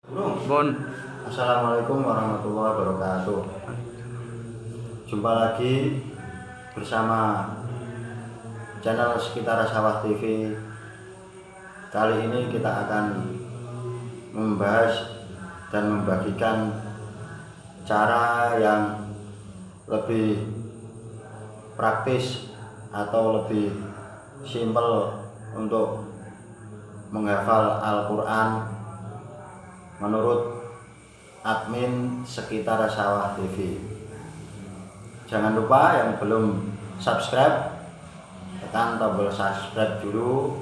Bon. Assalamualaikum warahmatullahi wabarakatuh. Jumpa lagi bersama channel Sekitar Sawah TV. Kali ini kita akan membahas dan membagikan cara yang lebih praktis atau lebih simpel untuk menghafal Al-Quran menurut admin Sekitar Sawah TV. Jangan lupa yang belum subscribe, tekan tombol subscribe dulu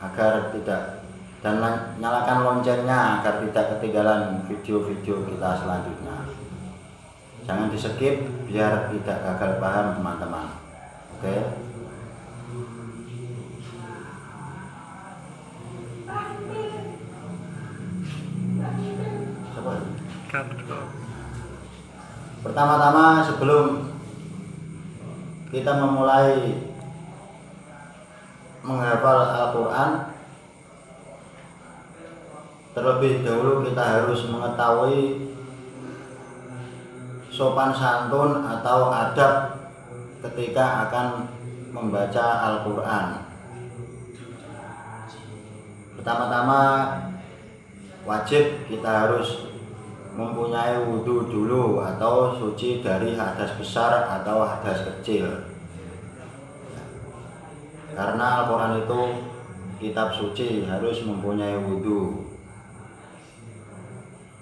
agar tidak, dan nyalakan loncengnya agar tidak ketinggalan video-video kita selanjutnya. Jangan di skip biar tidak gagal paham teman-teman. Oke. Pertama-tama sebelum kita memulai menghafal Al-Quran, terlebih dahulu kita harus mengetahui sopan santun atau adab ketika akan membaca Al-Quran. Pertama-tama wajib kita harus mempunyai wudhu dulu atau suci dari hadas besar atau hadas kecil, karena Al-Quran itu kitab suci, harus mempunyai wudhu.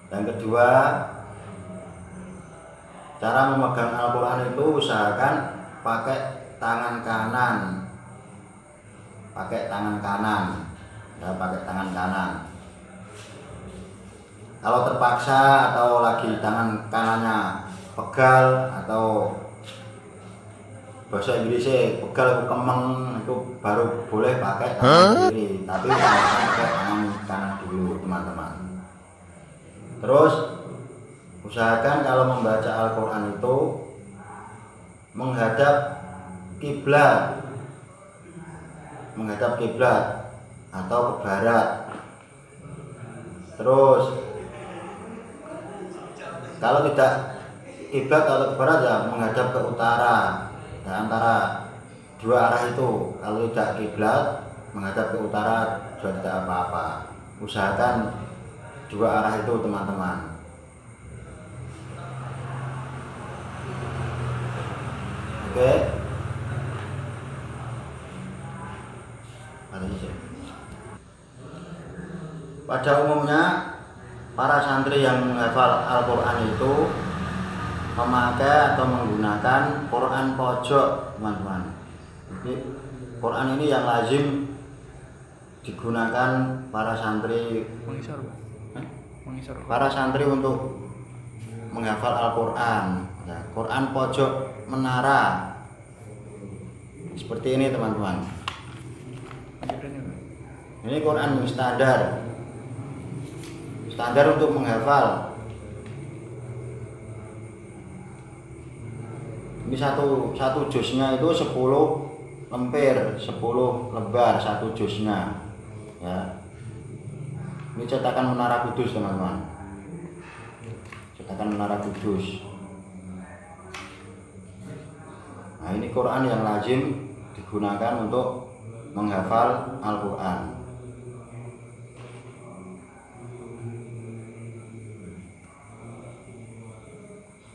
Yang kedua, cara memegang Al-Quran itu usahakan pakai tangan kanan, pakai tangan kanan. Kalau terpaksa atau lagi tangan kanannya pegal atau bahasa Inggrisnya pegal kemeng, itu baru boleh pakai tangan kiri, tapi pakai tangan kanan dulu teman-teman. Terus usahakan kalau membaca Al-Quran itu menghadap kiblat atau ke barat. Terus kalau tidak kiblat atau ke barat ya menghadap ke utara. Nah, antara dua arah itu, kalau tidak kiblat menghadap ke utara juga tidak apa-apa. Usahakan dua arah itu teman-teman. Oke. Pada umumnya para santri yang menghafal Al-Quran itu memakai atau menggunakan Quran pojok, teman-teman. Jadi Quran ini yang lazim digunakan para santri untuk menghafal Al-Quran. Ya, Quran pojok menara seperti ini teman-teman. Ini Quran yang standar untuk menghafal. Ini satu juznya itu 10 lembar, 10 lembar satu juznya. Ya. Ini cetakan Menara Kudus teman-teman. Cetakan Menara Kudus. Nah, ini Quran yang lazim digunakan untuk menghafal Al-Quran.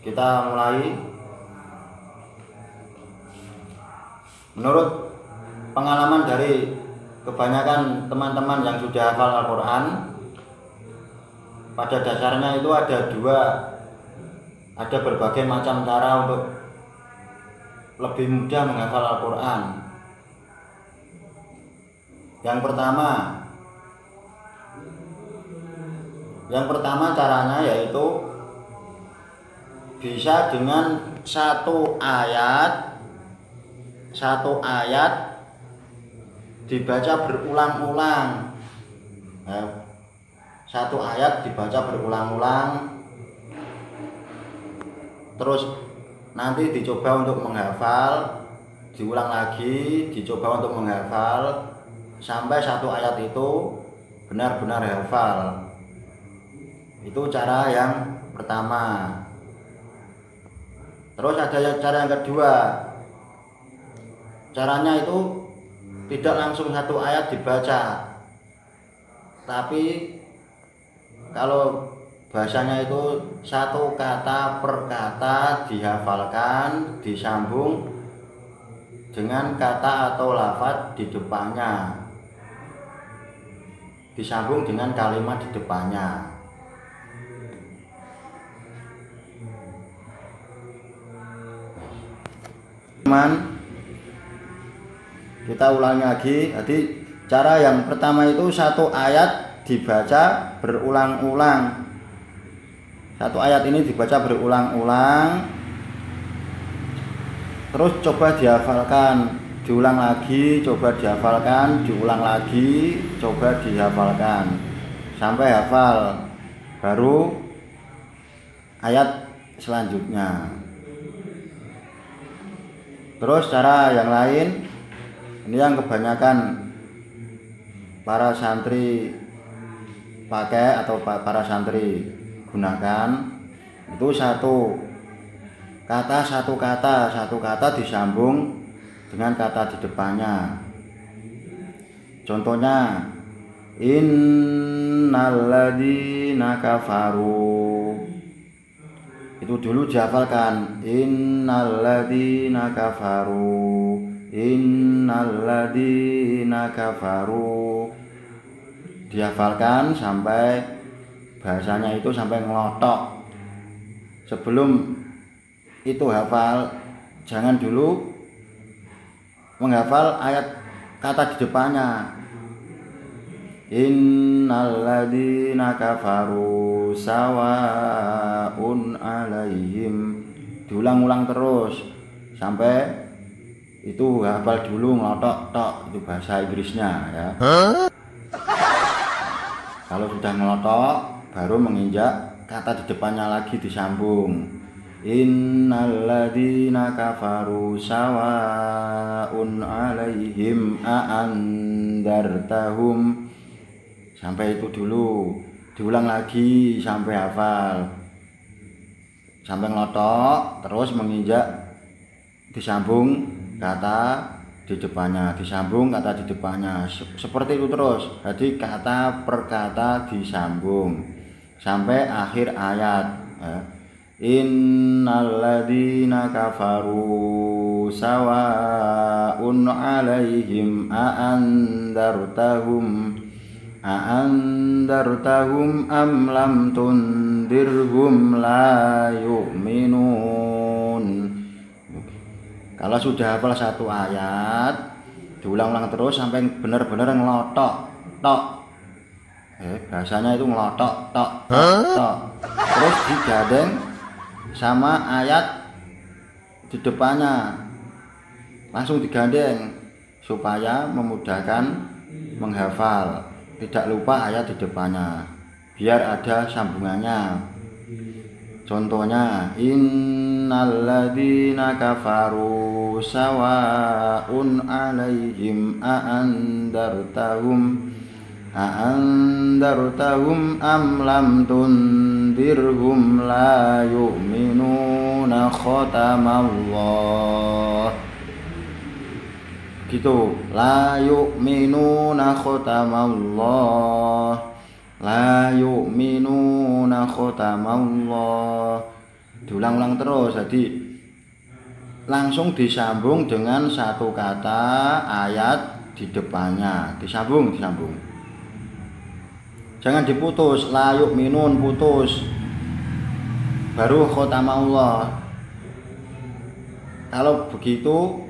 Kita mulai. Menurut pengalaman dari kebanyakan teman-teman yang sudah hafal Al-Quran, pada dasarnya itu ada berbagai macam cara untuk lebih mudah menghafal Al-Quran. Yang pertama caranya yaitu bisa dengan satu ayat dibaca berulang-ulang. Satu ayat dibaca berulang-ulang, terus nanti dicoba untuk menghafal, diulang lagi, dicoba untuk menghafal sampai satu ayat itu benar-benar hafal. Itu cara yang pertama. Terus ada cara yang kedua. Caranya itu tidak langsung satu ayat dibaca, tapi kalau bahasanya itu satu kata per kata dihafalkan, disambung dengan kata atau lafaz di depannya, disambung dengan kalimat di depannya. Kita ulangi lagi. Jadi cara yang pertama itu satu ayat dibaca berulang-ulang. Satu ayat ini dibaca berulang-ulang, terus coba dihafalkan, diulang lagi, coba dihafalkan, diulang lagi, coba dihafalkan sampai hafal, baru ayat selanjutnya. Terus cara yang lain, ini yang kebanyakan para santri pakai atau para santri gunakan, itu satu kata disambung dengan kata di depannya. Contohnya, innalladzina kafaru. Itu dulu dihafalkan, innalladzina kafaru, innalladzina kafaru. Dihafalkan sampai bahasanya itu sampai ngelotok. Sebelum itu hafal, jangan dulu menghafal ayat kata di depannya. Innalladzina kafaru sawaun alaihim. Diulang-ulang terus sampai itu hafal dulu, ngelotok tok. Itu bahasa Inggrisnya ya. Kalau sudah ngelotok, baru menginjak kata di depannya lagi disambung. Innalladzina kafaru sawaun alaihim a'andartahum. Sampai itu dulu, diulang lagi sampai hafal, sampai ngelotok, terus menginjak disambung kata di depannya, disambung kata di depannya, seperti itu terus. Jadi kata per kata disambung sampai akhir ayat. Innalladzina kafaru sawaun alaihim a'andartahum am lam tundirhum la yu'minun. Kalau sudah hafal satu ayat, diulang-ulang terus sampai benar-benar ngelotok tok. Bahasanya itu ngelotok tok tok. Terus digandeng sama ayat di depannya, langsung digandeng supaya memudahkan menghafal, tidak lupa ayat di depannya, biar ada sambungannya. Contohnya, innalladzina kafaru sawaun alaihim a'andartahum am lam tundirhum la yu'minuna khatamallah. Gitu, la yu'minuna khatamallah, la yu'minuna khatamallah. Diulang-ulang terus, jadi langsung disambung dengan satu kata ayat di depannya, disambung. Jangan diputus, la yu'minun putus, baru khotamallah. Kalau begitu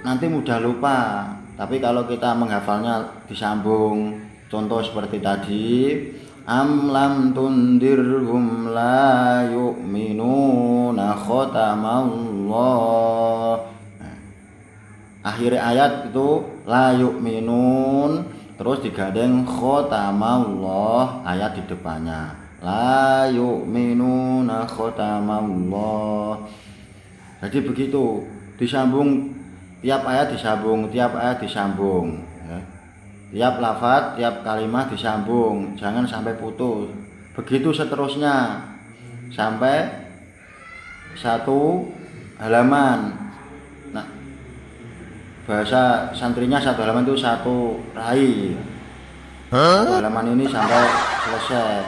nanti mudah lupa. Tapi kalau kita menghafalnya disambung, contoh seperti tadi, am lam tundirhum la yu'minuna khotamallah. Akhir ayat itu la yu'minun, terus digandeng khotamallah ayat di depannya, la yu'minuna khotamallah. Jadi begitu, disambung, tiap ayat disambung ya. Tiap lafaz, tiap kalimat disambung, jangan sampai putus. Begitu seterusnya sampai satu halaman. Nah, bahasa santrinya satu halaman itu satu rai. Satu halaman ini sampai selesai.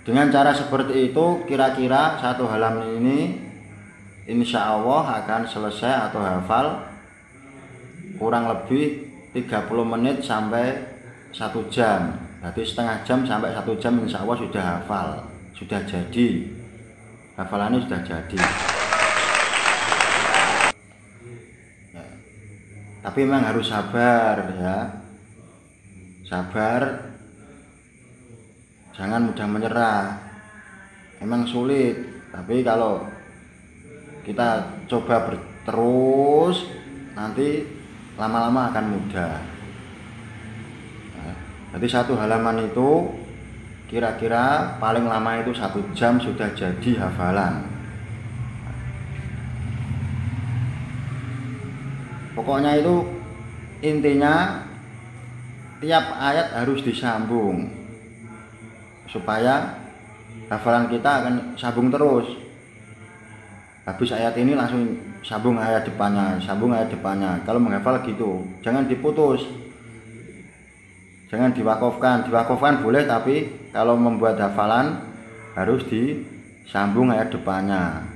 Dengan cara seperti itu, kira-kira satu halaman ini insya Allah akan selesai atau hafal kurang lebih 30 menit sampai 1 jam. Berarti setengah jam sampai 1 jam insya Allah sudah hafal, sudah jadi. Hafalannya sudah jadi. Ya. Tapi memang harus sabar ya. Sabar. Jangan mudah menyerah. Emang sulit, tapi kalau kita coba terus nanti lama-lama akan mudah. Jadi satu halaman itu kira-kira paling lama itu 1 jam sudah jadi hafalan. Pokoknya itu intinya tiap ayat harus disambung supaya hafalan kita akan sambung terus. Habis ayat ini langsung sambung ayat depannya, sambung ayat depannya. Kalau menghafal gitu, jangan diputus, jangan diwakofkan. Diwakofkan boleh, tapi kalau membuat hafalan harus disambung ayat depannya.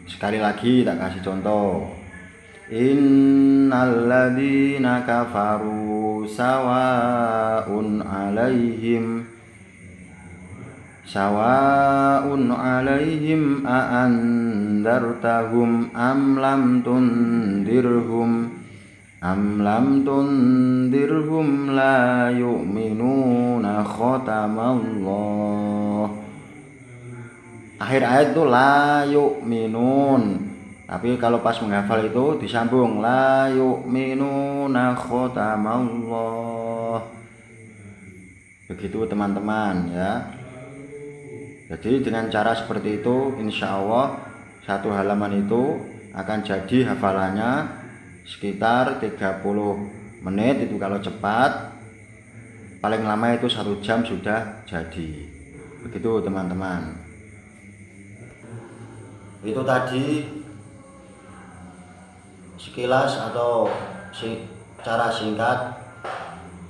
Sekali lagi tak kasih contoh. Innalladzina kafaru sawa'un 'alaihim a'andartahum am lam tundirhum la yu'minuna khatamallah. Akhir ayat itu la yu'minun, tapi kalau pas menghafal itu disambung la yu'minuna khatamallah. Begitu teman-teman ya. Jadi dengan cara seperti itu insya Allah satu halaman itu akan jadi hafalannya sekitar 30 menit itu kalau cepat, paling lama itu 1 jam sudah jadi. Begitu teman-teman. Itu tadi sekilas atau cara singkat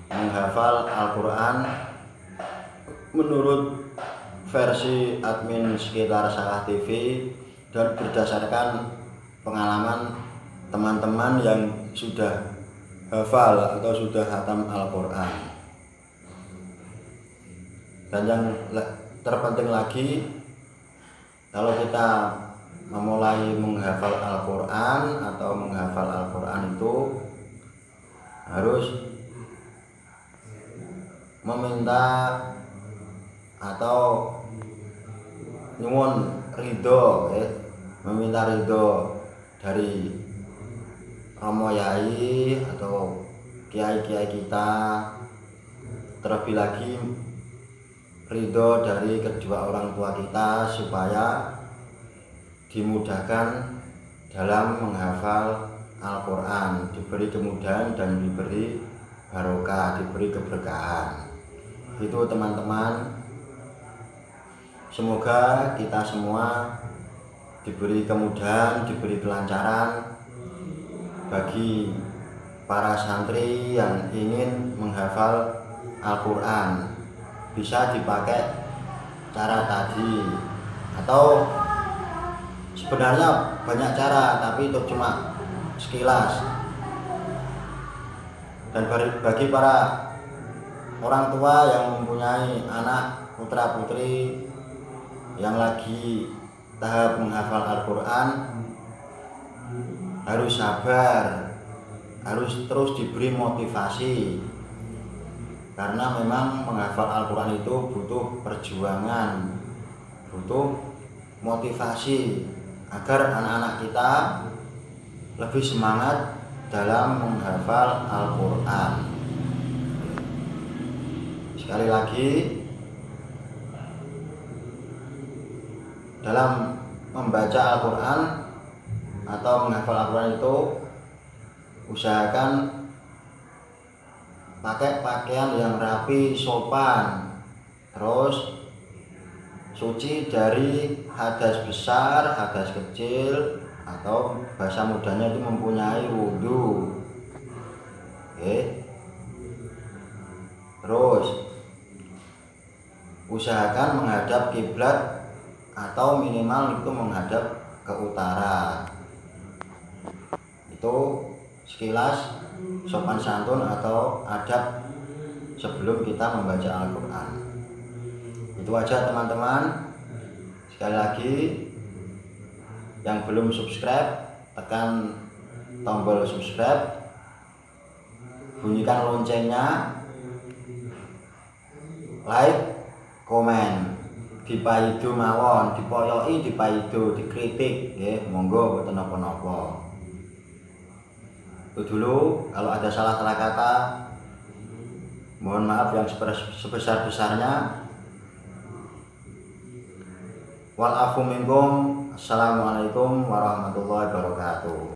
menghafal Al-Quran menurut versi admin Sekitar Salah TV dan berdasarkan pengalaman teman-teman yang sudah hafal atau sudah khatam Al-Quran. Dan yang terpenting lagi, kalau kita memulai menghafal Al-Quran atau menghafal Al-Quran itu harus meminta atau nyuwun ridho, meminta ridho dari Romo Yai atau kiai-kiai kita, terlebih lagi ridho dari kedua orang tua kita supaya dimudahkan dalam menghafal Al-Quran, diberi kemudahan dan diberi barokah, diberi keberkahan. Itu teman-teman, semoga kita semua diberi kemudahan, diberi kelancaran bagi para santri yang ingin menghafal Al-Quran. Bisa dipakai cara tadi, atau sebenarnya banyak cara, tapi itu cuma sekilas. Dan bagi para orang tua yang mempunyai anak putra putri yang lagi tahap menghafal Al-Quran, harus sabar, harus terus diberi motivasi, karena memang menghafal Al-Quran itu butuh perjuangan, butuh motivasi agar anak-anak kita lebih semangat dalam menghafal Al-Quran. Sekali lagi, dalam membaca Al-Quran atau menghafal Al-Quran itu usahakan pakai pakaian yang rapi, sopan, terus suci dari hadas besar, hadas kecil, atau bahasa mudanya itu mempunyai wudhu. Oke. Terus usahakan menghadap kiblat atau minimal itu menghadap ke utara. Itu sekilas sopan santun atau adab sebelum kita membaca Al-Quran. Itu aja teman-teman. Sekali lagi, yang belum subscribe tekan tombol subscribe, bunyikan loncengnya, like, komen, dipaido mawon, dipoyoki, dipaido, dikritik, nggih, monggo mboten napa-napa. Itu dulu, kalau ada salah-salah kata mohon maaf yang sebesar-besarnya. Wal afu minkum. Assalamualaikum warahmatullahi wabarakatuh.